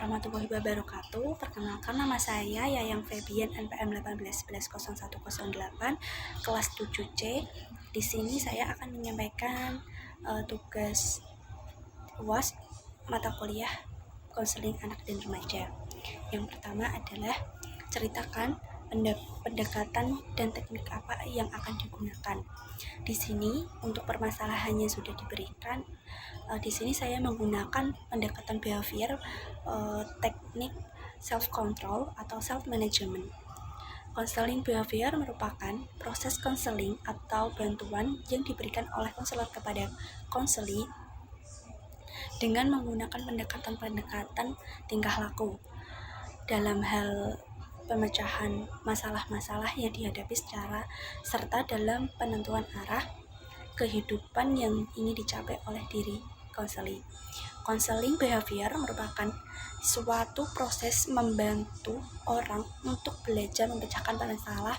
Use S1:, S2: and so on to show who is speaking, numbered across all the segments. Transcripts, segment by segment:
S1: warahmatullahi wabarakatuh. Perkenalkan, nama saya Yayang Febian, NPM 18110108, kelas 7C. Di sini saya akan menyampaikan tugas UAS mata kuliah konseling anak dan remaja. Yang pertama adalah ceritakan pendekatan dan teknik apa yang akan digunakan. Di sini untuk permasalahannya sudah diberikan. Di sini saya menggunakan pendekatan behavior, teknik self control atau self management. Konseling behavior merupakan proses konseling atau bantuan yang diberikan oleh konselor kepada konseli dengan menggunakan pendekatan tingkah laku dalam hal pemecahan masalah-masalah yang dihadapi serta dalam penentuan arah kehidupan yang ingin dicapai oleh diri konseli. Konseling behavior merupakan suatu proses membantu orang untuk belajar memecahkan masalah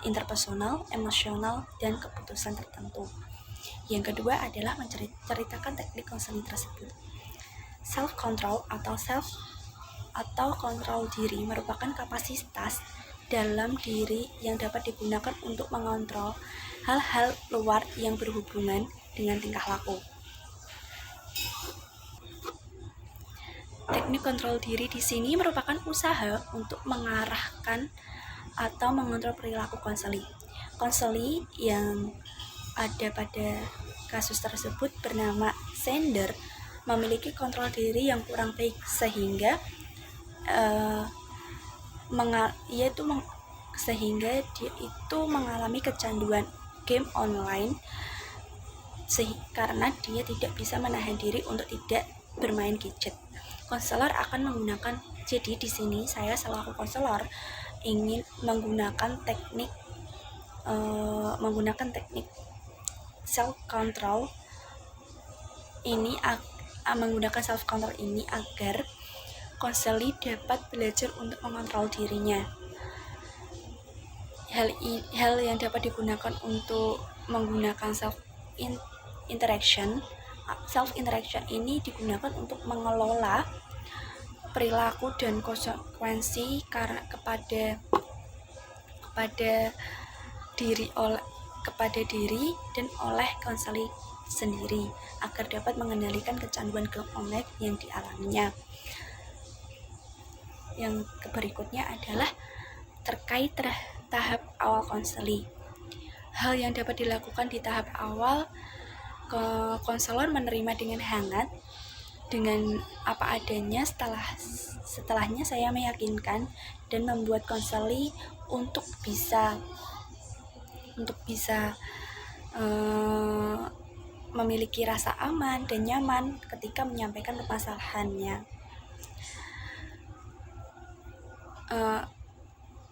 S1: interpersonal, emosional, dan keputusan tertentu. Yang kedua adalah menceritakan teknik konseling tersebut. Self control atau kontrol diri merupakan kapasitas dalam diri yang dapat digunakan untuk mengontrol hal-hal luar yang berhubungan dengan tingkah laku. Teknik kontrol diri di sini merupakan usaha untuk mengarahkan atau mengontrol perilaku konseli. Konseli yang ada pada kasus tersebut bernama Sender memiliki kontrol diri yang kurang baik sehingga dia itu mengalami kecanduan game online karena dia tidak bisa menahan diri untuk tidak bermain gadget. Konselor akan menggunakan, jadi di sini saya selaku konselor ingin menggunakan teknik self control ini agar konseli dapat belajar untuk mengontrol dirinya. Hal yang dapat digunakan untuk menggunakan self interaction ini digunakan untuk mengelola perilaku dan konsekuensi kepada diri dan oleh konseli sendiri agar dapat mengendalikan kecanduan game online yang dialaminya. Yang berikutnya adalah terkait tahap awal konseli. Hal yang dapat dilakukan di tahap awal, konselor menerima dengan hangat dengan apa adanya. Setelahnya saya meyakinkan dan membuat konseli untuk bisa memiliki rasa aman dan nyaman ketika menyampaikan permasalahannya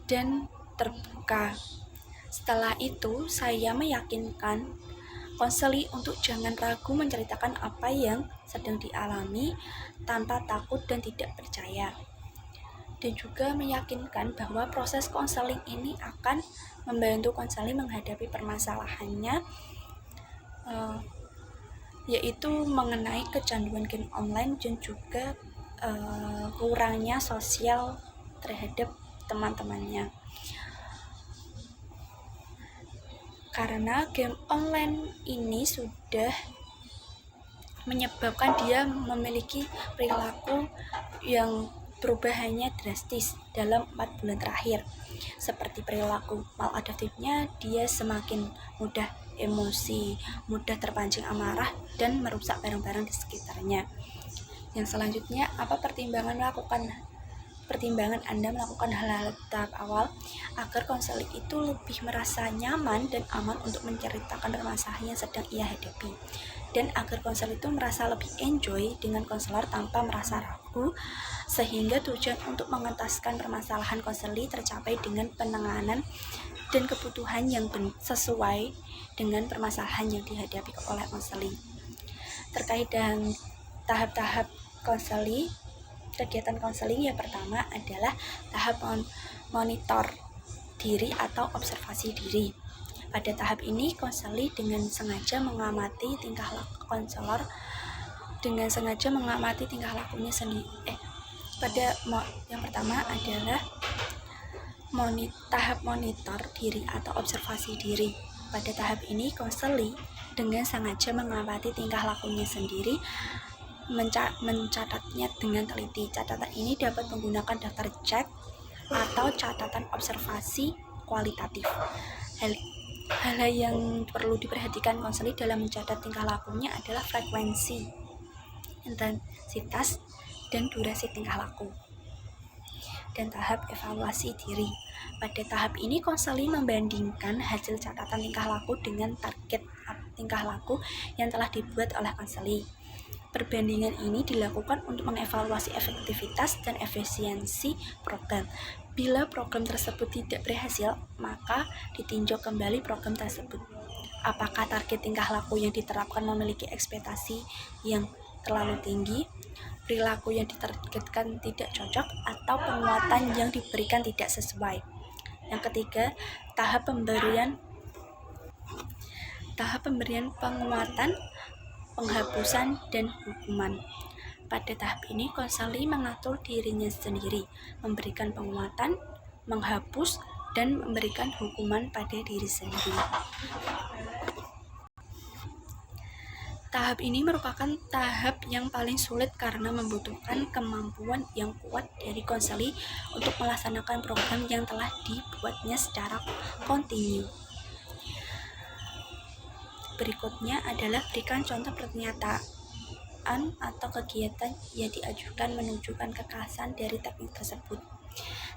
S1: dan terbuka. Setelah itu saya meyakinkan konseli untuk jangan ragu menceritakan apa yang sedang dialami tanpa takut dan tidak percaya, dan juga meyakinkan bahwa proses konseling ini akan membantu konseli menghadapi permasalahannya, yaitu mengenai kecanduan game online dan juga kurangnya sosial terhadap teman-temannya. Karena game online ini sudah menyebabkan dia memiliki perilaku yang perubahannya drastis dalam 4 bulan terakhir. Seperti perilaku maladaptifnya, dia semakin mudah emosi, mudah terpancing amarah, dan merusak barang-barang di sekitarnya. Yang selanjutnya, apa pertimbangan Anda melakukan hal-hal tahap awal agar konseling itu lebih merasa nyaman dan aman untuk menceritakan permasalahan yang sedang ia hadapi, dan agar konselor itu merasa lebih enjoy dengan konselor tanpa merasa ragu, sehingga tujuan untuk mengentaskan permasalahan konseli tercapai dengan penanganan dan kebutuhan yang sesuai dengan permasalahan yang dihadapi oleh konseli. Terkait dengan tahap-tahap konseli, kegiatan konseling yang pertama adalah tahap monitor diri atau observasi diri. Pada tahap ini, konseli dengan sengaja mengamati tingkah lakunya sendiri. Yang pertama adalah tahap monitor diri atau observasi diri. Pada tahap ini, konseli dengan sengaja mengamati tingkah lakunya sendiri, mencatatnya dengan teliti. Catatan ini dapat menggunakan daftar cek atau catatan observasi kualitatif. Hal yang perlu diperhatikan konseli dalam mencatat tingkah lakunya adalah frekuensi, intensitas, dan durasi tingkah laku. Dan tahap evaluasi diri. Pada tahap ini, konseli membandingkan hasil catatan tingkah laku dengan target tingkah laku yang telah dibuat oleh konseli. Perbandingan ini dilakukan untuk mengevaluasi efektivitas dan efisiensi program. Bila program tersebut tidak berhasil, maka ditinjau kembali program tersebut. Apakah target tingkah laku yang diterapkan memiliki ekspektasi yang terlalu tinggi, perilaku yang ditargetkan tidak cocok, atau penguatan yang diberikan tidak sesuai. Yang ketiga, tahap pemberian penguatan, penghapusan, dan hukuman. Pada tahap ini, konseli mengatur dirinya sendiri, memberikan penguatan, menghapus, dan memberikan hukuman pada diri sendiri. Tahap ini merupakan tahap yang paling sulit karena membutuhkan kemampuan yang kuat dari konseli untuk melaksanakan program yang telah dibuatnya secara kontinu. Berikutnya adalah berikan contoh pernyataan atau kegiatan yang diajukan menunjukkan kekhasan dari teknik tersebut.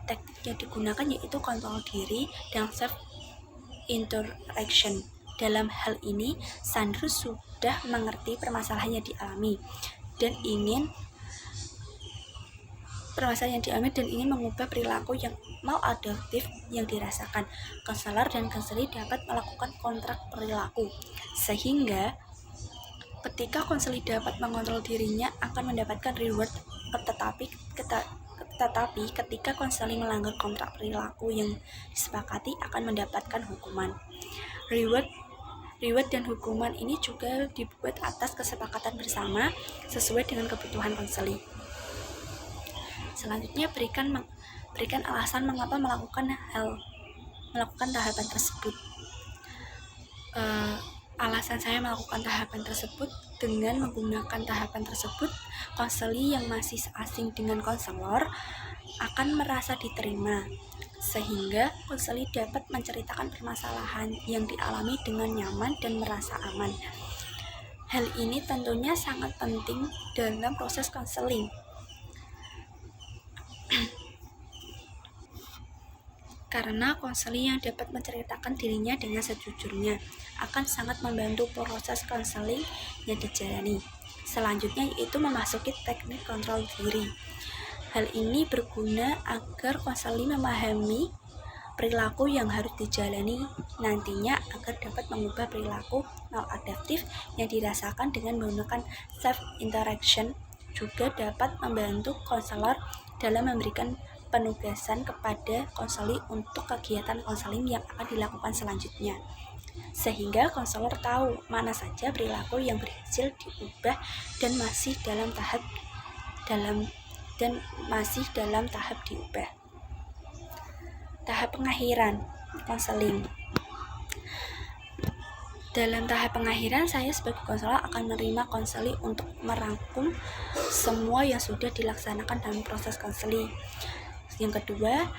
S1: Teknik yang digunakan yaitu kontrol diri dan self-interaction. Dalam hal ini, Sandro sudah mengerti permasalahan yang dialami dan ingin mengubah perilaku yang maladaptif yang dirasakan. Konselor dan konseli dapat melakukan kontrak perilaku, sehingga ketika konseli dapat mengontrol dirinya akan mendapatkan reward, tetapi ketika konseli melanggar kontrak perilaku yang disepakati akan mendapatkan hukuman. Reward dan hukuman ini juga dibuat atas kesepakatan bersama sesuai dengan kebutuhan konseli. Selanjutnya, berikan alasan mengapa melakukan tahapan tersebut. Alasan saya melakukan tahapan tersebut: dengan menggunakan tahapan tersebut, konseli yang masih asing dengan konselor akan merasa diterima, sehingga konseli dapat menceritakan permasalahan yang dialami dengan nyaman dan merasa aman. Hal ini tentunya sangat penting dalam proses konseling, karena konseli yang dapat menceritakan dirinya dengan sejujurnya akan sangat membantu proses konseling yang dijalani. Selanjutnya yaitu memasuki teknik kontrol diri. Hal ini berguna agar konseli memahami perilaku yang harus dijalani nantinya agar dapat mengubah perilaku maladaptif yang dirasakan dengan menggunakan self-interaction. Juga dapat membantu konselor dalam memberikan penugasan kepada konseli untuk kegiatan konseling yang akan dilakukan selanjutnya, sehingga konselor tahu mana saja perilaku yang berhasil diubah dan masih dalam tahap diubah. Tahap pengakhiran konseling. Dalam tahap pengakhiran, saya sebagai konselor akan menerima konseli untuk merangkum semua yang sudah dilaksanakan dalam proses konseli. Yang kedua,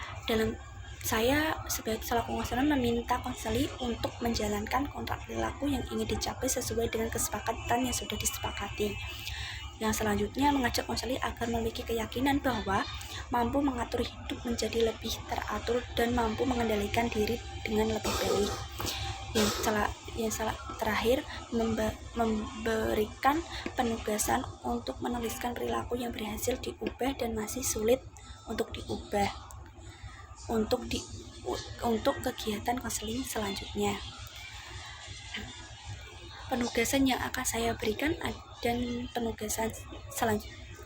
S1: saya sebagai selaku konselor meminta konseli untuk menjalankan kontrak perilaku yang ingin dicapai sesuai dengan kesepakatan yang sudah disepakati. Yang selanjutnya, mengajak konseli agar memiliki keyakinan bahwa mampu mengatur hidup menjadi lebih teratur dan mampu mengendalikan diri dengan lebih baik. Yang terakhir, memberikan penugasan untuk menuliskan perilaku yang berhasil diubah dan masih sulit untuk diubah untuk kegiatan konseling selanjutnya. Penugasan yang akan saya berikan dan penugasan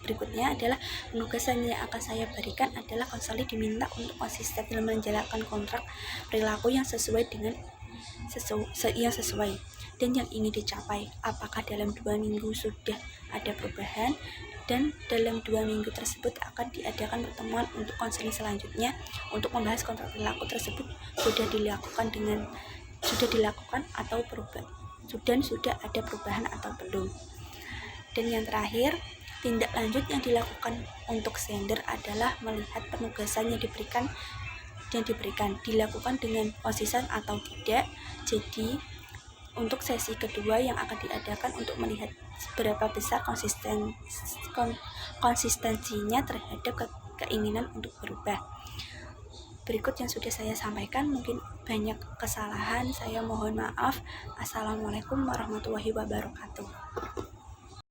S1: berikutnya adalah penugasan yang akan saya berikan adalah konseli diminta untuk konsisten dalam menjalankan kontrak perilaku yang sesuai. dan yang ingin dicapai. Apakah dalam 2 minggu sudah ada perubahan, dan dalam 2 minggu tersebut akan diadakan pertemuan untuk konseling selanjutnya untuk membahas kontrak perilaku tersebut sudah dilakukan atau sudah ada perubahan atau belum. Dan yang terakhir, tindak lanjut yang dilakukan untuk sender adalah melihat penugasan yang diberikan dilakukan dengan konsisten atau tidak. Jadi untuk sesi kedua yang akan diadakan untuk melihat seberapa besar konsistensinya terhadap keinginan untuk berubah. Berikut yang sudah saya sampaikan, mungkin banyak kesalahan, saya mohon maaf. Assalamualaikum warahmatullahi wabarakatuh.